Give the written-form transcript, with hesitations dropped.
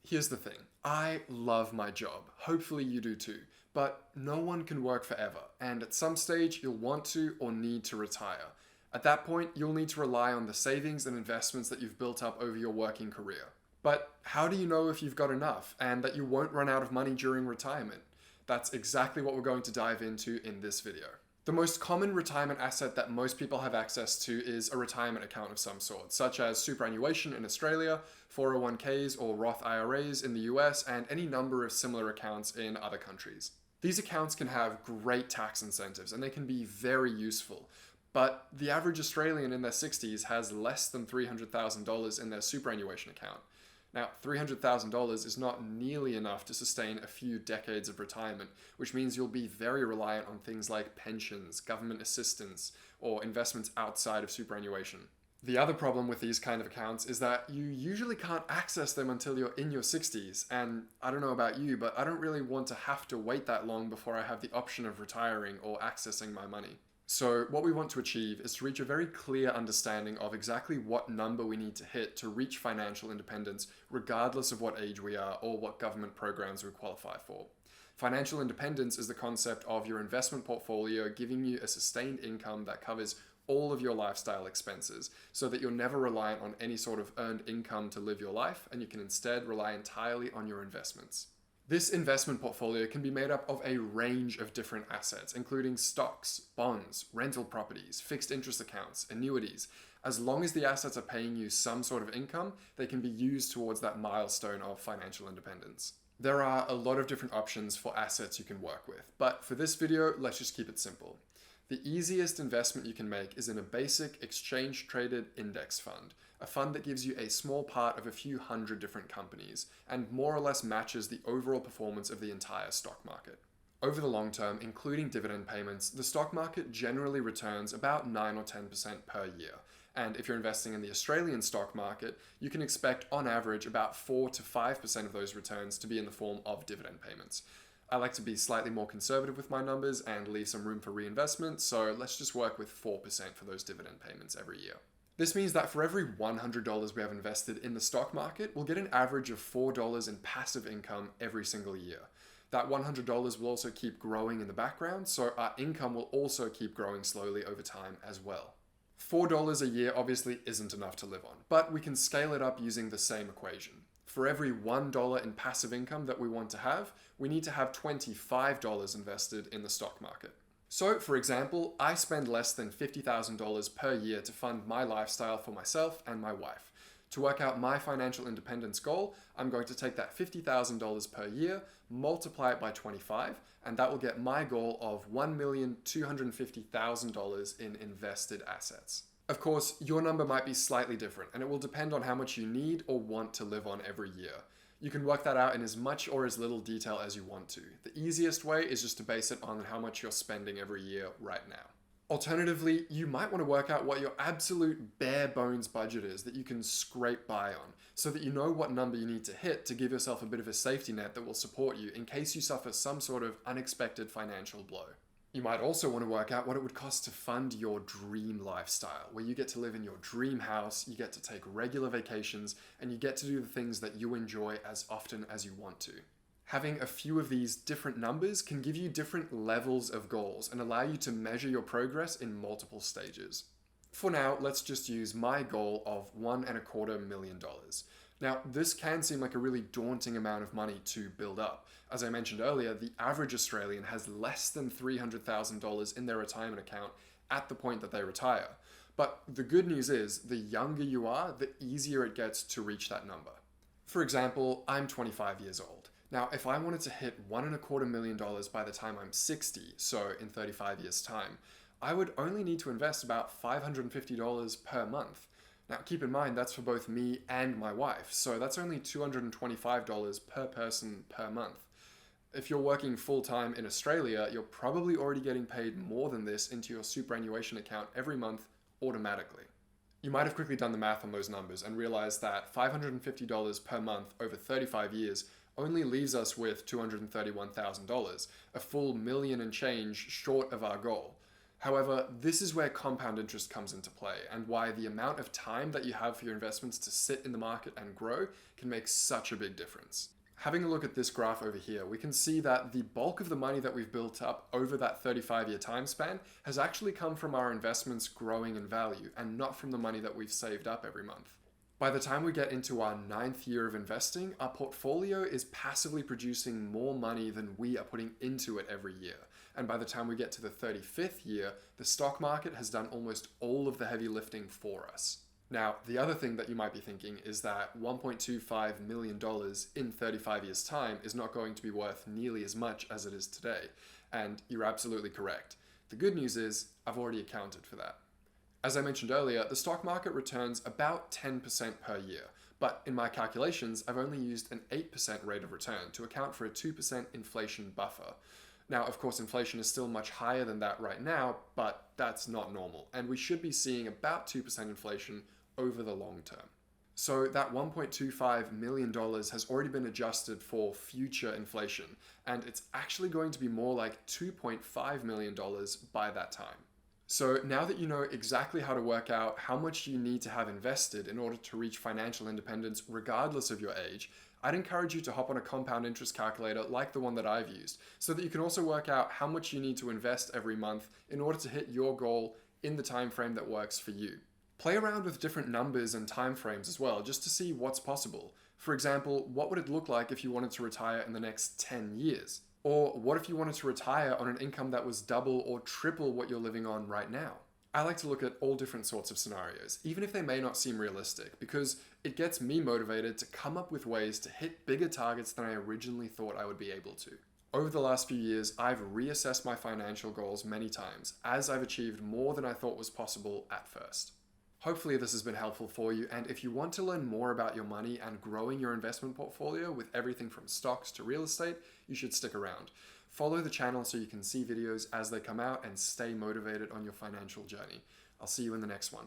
Here's the thing. I love my job. Hopefully you do too. But no one can work forever, and at some stage you'll want to or need to retire. At that point, you'll need to rely on the savings and investments that you've built up over your working career. But how do you know if you've got enough and that you won't run out of money during retirement? That's exactly what we're going to dive into in this video. The most common retirement asset that most people have access to is a retirement account of some sort, such as superannuation in Australia, 401ks or Roth IRAs in the US, and any number of similar accounts in other countries. These accounts can have great tax incentives and they can be very useful, but the average Australian in their 60s has less than $300,000 in their superannuation account. Now, $300,000 is not nearly enough to sustain a few decades of retirement, which means you'll be very reliant on things like pensions, government assistance, or investments outside of superannuation. The other problem with these kind of accounts is that you usually can't access them until you're in your 60s, and I don't know about you, but I don't really want to have to wait that long before I have the option of retiring or accessing my money. So what we want to achieve is to reach a very clear understanding of exactly what number we need to hit to reach financial independence, regardless of what age we are or what government programs we qualify for. Financial independence is the concept of your investment portfolio giving you a sustained income that covers all of your lifestyle expenses so that you're never reliant on any sort of earned income to live your life, and you can instead rely entirely on your investments. This investment portfolio can be made up of a range of different assets, including stocks, bonds, rental properties, fixed interest accounts, annuities. As long as the assets are paying you some sort of income, they can be used towards that milestone of financial independence. There are a lot of different options for assets you can work with, but for this video, let's just keep it simple. The easiest investment you can make is in a basic exchange-traded index fund, a fund that gives you a small part of a few hundred different companies and more or less matches the overall performance of the entire stock market. Over the long term, including dividend payments, the stock market generally returns about 9 or 10% per year. And if you're investing in the Australian stock market, you can expect on average about 4 to 5% of those returns to be in the form of dividend payments. I like to be slightly more conservative with my numbers and leave some room for reinvestment, so let's just work with 4% for those dividend payments every year. This means that for every $100 we have invested in the stock market, we'll get an average of $4 in passive income every single year. That $100 will also keep growing in the background, so our income will also keep growing slowly over time as well. $4 a year obviously isn't enough to live on, but we can scale it up using the same equation. For every $1 in passive income that we want to have, we need to have $25 invested in the stock market. So, for example, I spend less than $50,000 per year to fund my lifestyle for myself and my wife. To work out my financial independence goal, I'm going to take that $50,000 per year, multiply it by 25, and that will get my goal of $1,250,000 in invested assets. Of course, your number might be slightly different, and it will depend on how much you need or want to live on every year. You can work that out in as much or as little detail as you want to. The easiest way is just to base it on how much you're spending every year right now. Alternatively, you might want to work out what your absolute bare bones budget is that you can scrape by on, so that you know what number you need to hit to give yourself a bit of a safety net that will support you in case you suffer some sort of unexpected financial blow. You might also want to work out what it would cost to fund your dream lifestyle, where you get to live in your dream house, you get to take regular vacations, and you get to do the things that you enjoy as often as you want to. Having a few of these different numbers can give you different levels of goals and allow you to measure your progress in multiple stages. For now, let's just use my goal of $1.25 million. Now, this can seem like a really daunting amount of money to build up. As I mentioned earlier, the average Australian has less than $300,000 in their retirement account at the point that they retire. But the good news is, the younger you are, the easier it gets to reach that number. For example, I'm 25 years old. Now, if I wanted to hit $1.25 million by the time I'm 60, so in 35 years' time, I would only need to invest about $550 per month. Now, keep in mind, that's for both me and my wife, so that's only $225 per person per month. If you're working full-time in Australia, you're probably already getting paid more than this into your superannuation account every month automatically. You might have quickly done the math on those numbers and realized that $550 per month over 35 years only leaves us with $231,000, a full million and change short of our goal. However, this is where compound interest comes into play, and why the amount of time that you have for your investments to sit in the market and grow can make such a big difference. Having a look at this graph over here, we can see that the bulk of the money that we've built up over that 35-year time span has actually come from our investments growing in value and not from the money that we've saved up every month. By the time we get into our 9th year of investing, our portfolio is passively producing more money than we are putting into it every year. And by the time we get to the 35th year, the stock market has done almost all of the heavy lifting for us. Now, the other thing that you might be thinking is that $1.25 million in 35 years' time is not going to be worth nearly as much as it is today. And you're absolutely correct. The good news is, I've already accounted for that. As I mentioned earlier, the stock market returns about 10% per year. But in my calculations, I've only used an 8% rate of return to account for a 2% inflation buffer. Now, of course, inflation is still much higher than that right now, but that's not normal. And we should be seeing about 2% inflation over the long term. So that $1.25 million has already been adjusted for future inflation, and it's actually going to be more like $2.5 million by that time. So now that you know exactly how to work out how much you need to have invested in order to reach financial independence regardless of your age, I'd encourage you to hop on a compound interest calculator like the one that I've used, so that you can also work out how much you need to invest every month in order to hit your goal in the time frame that works for you. Play around with different numbers and time frames as well, just to see what's possible. For example, what would it look like if you wanted to retire in the next 10 years? Or what if you wanted to retire on an income that was double or triple what you're living on right now? I like to look at all different sorts of scenarios, even if they may not seem realistic, because it gets me motivated to come up with ways to hit bigger targets than I originally thought I would be able to. Over the last few years, I've reassessed my financial goals many times, as I've achieved more than I thought was possible at first. Hopefully this has been helpful for you, and if you want to learn more about your money and growing your investment portfolio with everything from stocks to real estate, you should stick around. Follow the channel so you can see videos as they come out and stay motivated on your financial journey. I'll see you in the next one.